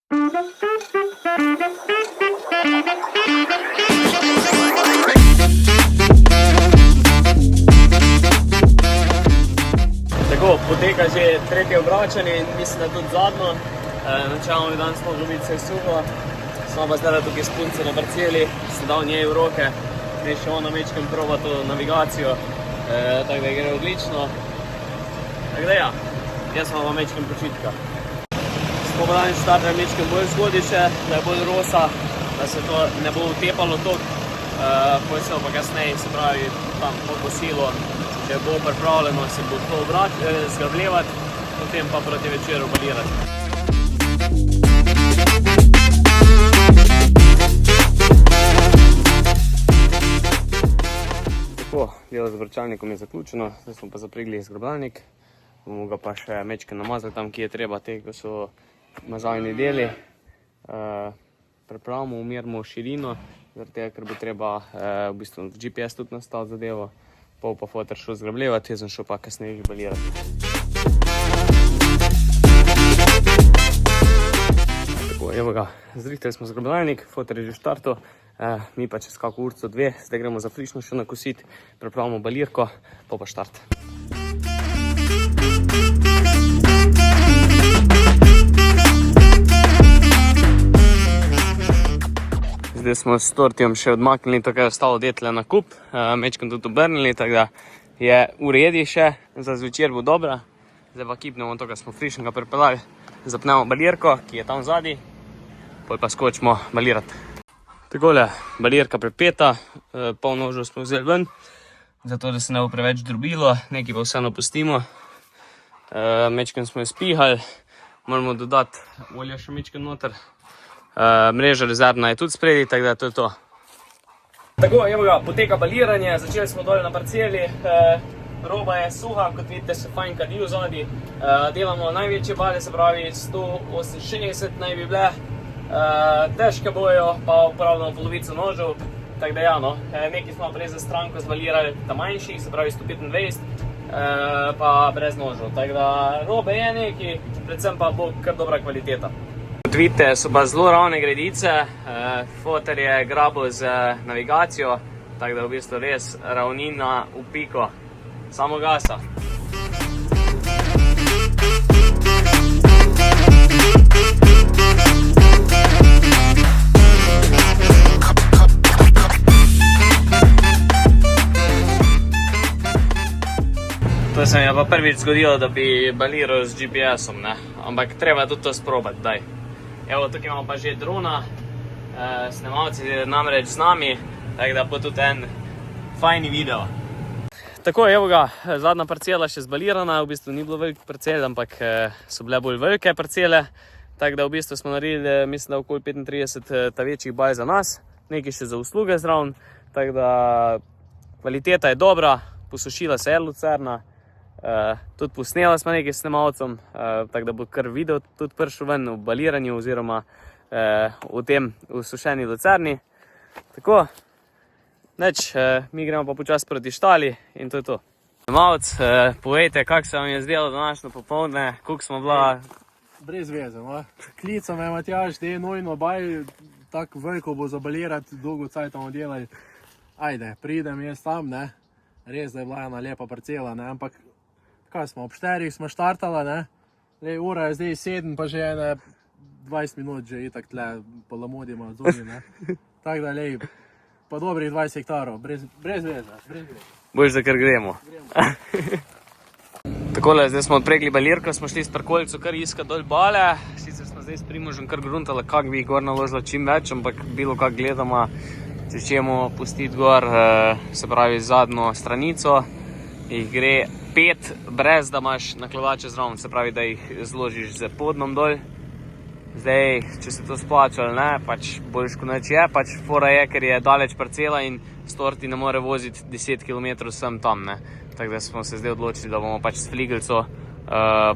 Tako, poteka že tretje obračanje in mislim, da tudi zadnjo. Načeloma bi danes moglo biti vse suho. Smo pa zdaj tukaj s punco na parceli, sem dal njej v roke, da še ona mečkem proba to navigacijo, tako da gre odlično. Tako da ja, jaz sem pa mečkem počitka. Smo pa danes štartali mečkem bolj zgodiše, da je bolj rosa, da se to ne bo utepalo toliko. Potem se pa kasneje, se pravi, tam po kosilu, če bo pripravljeno, se bo to zgravljevati, potem pa proti večeru balirati. Tako, delo z vrčalnikom je zaključeno, zdaj smo pa zapregli zgrabljalnik. Bomo ga pa še mečke namazali tam, ki je treba, te, ko so mazalni deli. Pripravimo, umirimo širino, zaradi tega, ker bo treba v bistvu v GPS tudi nastaviti zadevo. Pol pa foter šel zgrabljevati, jaz sem šel pa kasneje jih balirati. Tako, evo ga, zrihtali smo zgrabljalnik, foter je že štartal, mi pa čez kako urco dve, zdaj gremo za frišno še nakositi, pripravimo balirko, pa štart. Zdaj smo s tortijom še odmaknili to, kar je ostalo detle na kup, mečkem tudi obrnili, tako da je v redi še, za zvečer bo dobra. Zdaj pa kipnemo to, kar smo frišnega pripeljali, zapnemo balirko, ki je tam zadaj, potem pa skočimo balirati. Takole, balirka pripeta, pol nožev smo vzeli ven, zato da se ne bo preveč drobilo, nekaj pa vseeno pustimo. Mečkem smo jo spihali, moramo dodati olje še mečkem noter. Mreža rezervna je tudi spredi, tako da to je to. Tako, evo ga, poteka baliranje, začeli smo dole na parceli, roba je suha, kot vidite se fajn kadi v zadnji. Delamo največje bale, se pravi 168 naj bi bile, težke bojo, pa uporabljamo polovico nožev, tako da ja, no, nekaj smo prej za stranko zbalirali ta manjših, se pravi 125, pa brez nožev, tako da robe je nekaj, predvsem pa bo kar dobra kvaliteta. Kot vidite, so pa zelo ravne gredice, foter je grabil z navigacijo, tako da je v bistvu res ravnina v piko, samo gasa. To se mi je pa prvič zgodilo, da bi baliral z GPS-om, ne, ampak treba tudi to sprobati, daj. Evo, tukaj imamo pa že drona, snemalci namreč z nami, tako da bo tudi en fajni video. Tako, evo ga, zadnja parcela še zbalirana, v bistvu ni bilo veliko parcel, ampak so bile bolj velike parcele, tako da v bistvu smo naredili, mislim, da okoli 35 ta večjih baj za nas, nekaj še za usluge zraven, tako da kvaliteta je dobra, posušila se je lucerna. Tudi posnela smo nekaj snemalcem, tako da bo kar video tudi prišel ven v baliranju oziroma v tem usušeni lucerni. Tako, neč, mi gremo pa počasi proti štali in to je to. Snemalc, povejte, kako se vam je zdelo današnjo popoldne, koliko smo bila... Brez veze, no. Klica me Matjaž, da je nojno baj, tako veliko bo zabalirati, dolgo cajt bomo delali. Ajde, pridem jaz tam, ne. Res, da je bila ena lepa parcela, ne, ampak kaj smo, ob 4 smo štartala, ne, lej, ura je zdaj 7, pa že ene 20 minut že itak tle polamodimo zunaj, ne, tako da, lej, pa dobrih 20 hektarov, brez veze, Boš, da kar gremo. Takole, zdaj smo odpregli balirko, smo šli s parkolico kar iskati dol bale, sicer smo zdaj s Primožem kar gruntali, kako bi jih gor naložila čim več, ampak bilo kak gledamo, če ćemo pustiti gor, se pravi zadnjo stranico, jih gre 5, brez da imaš nakladače zraven, se pravi, da jih zložiš z podnom dol. Zdaj, če se to splača ali ne, pač boljš kot neč je, pač fora je, ker je daleč parcela in s torti ne more voziti 10 km sem tam, ne. Tako da smo se zdaj odločili, da bomo pač s fligelco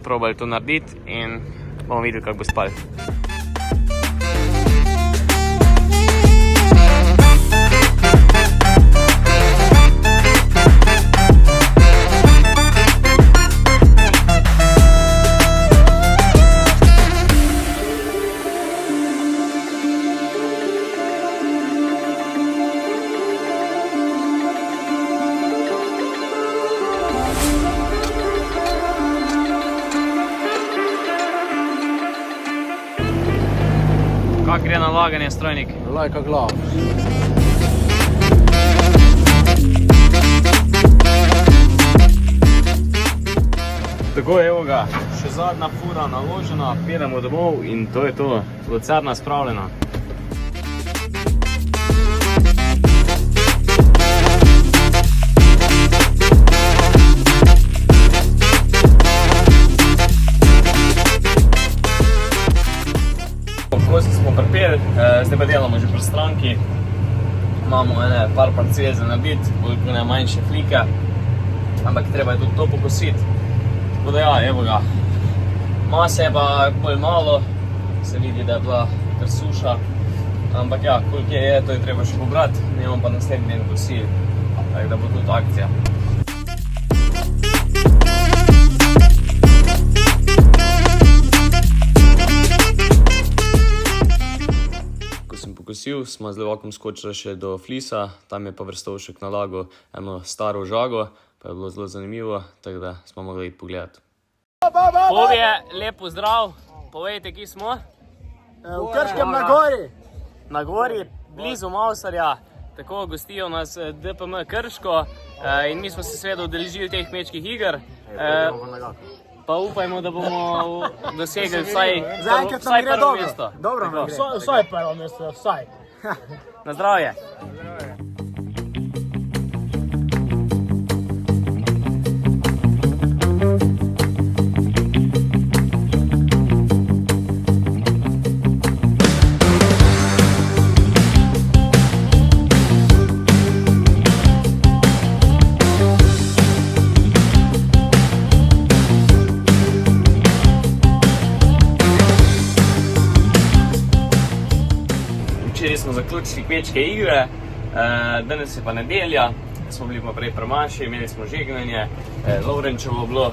probali to narediti in bomo videli, kako bo spal. Kako gre nalaganje, strojnik? Lajka glav. Tako, evo ga, še zadnja fura naložena, pidemo domov in to je to, lucerna spravljena. Kosi smo pripeli, zdaj pa delamo že pri stranki. Imamo par parcel za nabiti, koliko ne manjše flike, ampak treba je tudi to pokositi. Tako da ja, evo ga, mase je pa bolj malo, se vidi, da je bila kar suša, ampak ja, koliko je, to je treba še pobrati, imamo pa naslednji dan kosili, tako da bo tudi akcija. Ko sem pokosil, smo z levakom skočili še do flisa, tam je pa Verstovšek nalagal eno staro žago, pa je bilo zelo zanimivo, tako da smo mogli iti pogledati. Povje, lepo zdrav, povejte, kje smo? V Krškem na gori. Na gori, blizu Mavsarja, tako gostijo nas DPM Krško in mi smo se seveda udeležili teh kmečkih iger. Pa upajmo, da bomo dosegli vsaj prvo mesto. Dobro nam gre. Vsaj prvo mesto, vsaj. Na zdravje. Včeraj smo zaključili kmečke igre, danes je pa nedelja, smo bili pa prej pri maši, imeli smo žegnanje, Lovrenčevo bilo,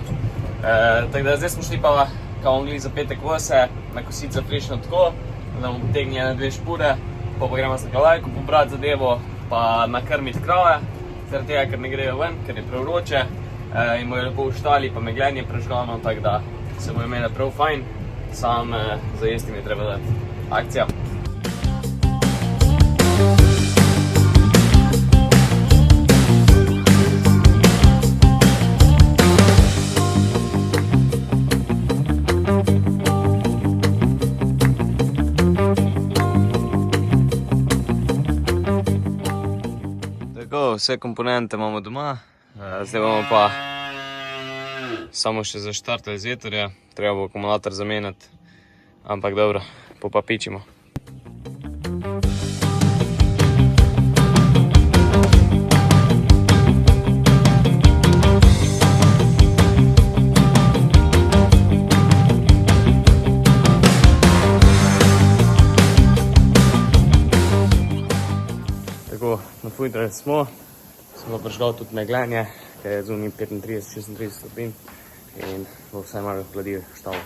tako da zdaj smo šli pa kao mogli za petek vose, nakositi za frišno tako, da bomo potegnili na 2 špure, pa gremo za kalajko pobrati zadevo, pa nakrmiti krave, zaradi tega, ker ne grejo ven, ker je prevroče in bojo lepo uštali, pa meglenje prežgano, tako da se bojo imeli prav fajn, sam za jesti mi je treba dati. Akcija! Tako, vse komponente imamo doma, zdaj bomo pa samo še zaštartali z vetrja, treba bo akumulator zamenjati, ampak dobro, popapičimo. Tako, napovedali smo pa prižgal tudi meglenje, ker je zunaj 35-36 stopinj in bo vsaj malo hladil štalo.